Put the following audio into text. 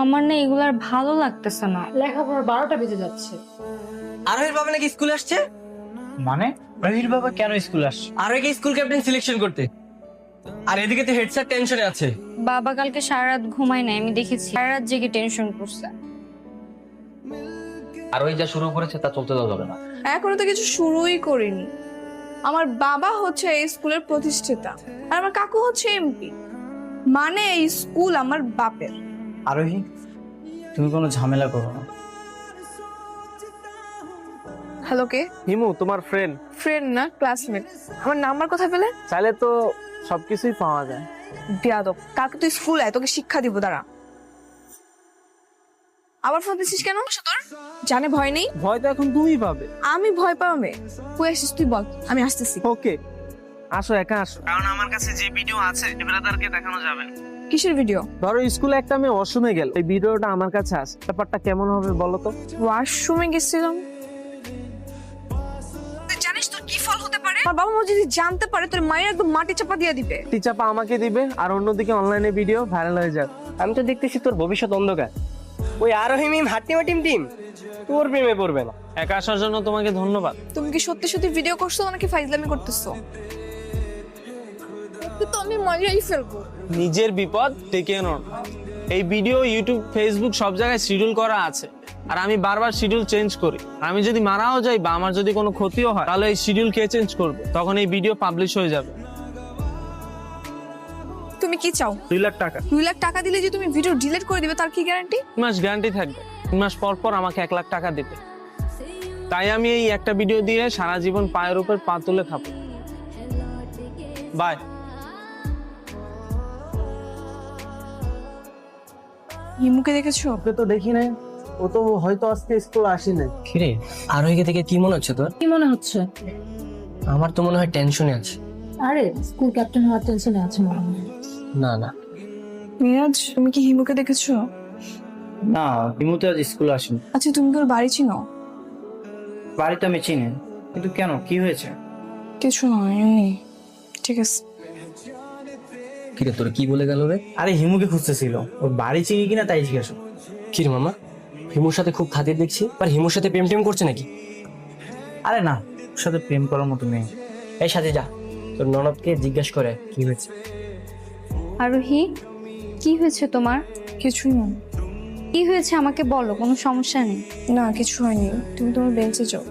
আমার না এগুলো আর ভালো লাগতেছে না। লেখাপড়ার 12টা বেজে যাচ্ছে। আরোহীর বাবা নাকি স্কুলে আসছে? মানে রহির বাবা কেন স্কুল আসছে? আরোহীকে স্কুল ক্যাপ্টেন সিলেকশন করতে। আর এদিকে তো হেড স্যার টেনশনে আছে। বাবা কালকে সারা রাত ঘুমায় নাই, আমি দেখেছি সারা রাত জেগে টেনশন করছে। আরোহী যা শুরু করেছে তা চলতে দেওয়া যাবে না। এখনো তো কিছু শুরুই করিনি। আমার বাবা হচ্ছে এই স্কুলের প্রতিষ্ঠাতা আর আমার কাকু হচ্ছে এমপি, মানে এই স্কুল আমার বাপের। আরোহী, তুমি কোনো ঝামেলা করো না। হ্যালো, কে? হিমু তোমার ফ্রেন্ড। ফ্রেন্ড না, ক্লাসমেট। আমার নাম্বার কোথায় পেলে? চাইলে তো সবকিছুই পাওয়া যায়। বিয়াদব, কালকে তুই স্কুলে আয়, তোকে শিক্ষা দিব। দাঁড়া। আবার ফোন দিছিস কেন? তোর জানে ভয় নেই? ভয় তো এখন তুমি পাবে। আমি ভয় পাবে? কই আসিস তুই বল, আমি আসতেছি। ওকে, আসো একা আসো। কারণ আমার কাছে যে ভিডিও আছে ব্রাদারকে দেখানো যাবে না। কিসের ভিডিও? ধরো স্কুলে একটা মেয়ে ওয়াশরুমে গেল, এই ভিডিওটা আমার কাছে আছে, ব্যাপারটা কেমন হবে বলো তো? ওয়াশরুমে গেছিলাম। তুই জানিস তোর কি ফল হতে পারে? আমার বাবা মা যদি জানতে পারে তোর মায়ের একদম মাটি চাপা দিয়ে দিবে। টিচাপা আমাকে দিবে আর অন্যদিকে অনলাইনে ভিডিও ভাইরাল হয়ে যাবে। আমি তো দেখতেছি তোর ভবিষ্যৎ অন্ধকার। ওই আরোহী মিম হাট্টিমা টিম তোর প্রেমে পড়বে না। একা আসার জন্য তোমাকে ধন্যবাদ। তুমি কি সত্যি সত্যি ভিডিও করছো নাকি ফাইজলামি করতেছো? তো আমি মজাই ফেলবো। নিজের বিপদ ডেকে আনো না। এই ভিডিও ইউটিউব, ফেসবুক সব জায়গায় শিডিউল করা আছে, আর আমি বারবার শিডিউল চেঞ্জ করি। আমি যদি মারাও যাই বা আমার যদি কোনো ক্ষতিও হয়, তাহলে এই শিডিউল কে চেঞ্জ করবে? তখন এই ভিডিও পাবলিশ হয়ে যাবে। তুমি কি চাও? 2 লাখ টাকা। 2 লাখ টাকা দিলে যে তুমি ভিডিও ডিলিট করে দিবে তার কি গ্যারান্টি? 3 মাস গ্যারান্টি থাকবে। 3 মাস পর পর আমাকে 1 লাখ টাকা দিবে। তাই আমি এই একটা ভিডিও দিয়ে সারা জীবন পায়ের উপর পা তুলে খাবো। বাই। হিমুকে দেখেছো? ওকে তো দেখি নাই, ও তো হয়তো আজকে স্কুল আসি নাই। কিরে, আরোহীকে থেকে কি মনে হচ্ছে তোর? কি মনে হচ্ছে? আমার তো মনে হয় টেনশনে আছে। আরে স্কুল ক্যাপ্টেন হওয়ার টেনশনে আছে মনে হয়। না না, মিরাজ, তুমি কি হিমুকে দেখেছো? না, হিমুতে আজ স্কুল আসেনি। আচ্ছা, তুমি কি ওর বাড়ি চিনো? বাড়িতে আমি চিনি, কিন্তু কেন, কি হয়েছে? কিছু নয়, এমনি। ঠিক আছে। কিরে তোর কি বলে গেল রে? আরে হিমুকে খুঁজতেছিল, ওর বাড়ি চিনি কিনা তাই জিজ্ঞাসা। কিরে মামা, হিমুর সাথে খুব খাতির দেখছি, আর হিমুর সাথে প্রেম টেম করছে নাকি? আরে না, ওর সাথে প্রেম করার মতো নেই। এই সাথে যা, তোর ননদকে জিজ্ঞাসা করে কি হয়েছে। আরোহী, কি হয়েছে তোমার? কিছুই না। কি হয়েছে আমাকে বলো, কোনো সমস্যা নেই। না, কিছু হয়নি। তুমি তোমার বেঞ্চে যাও।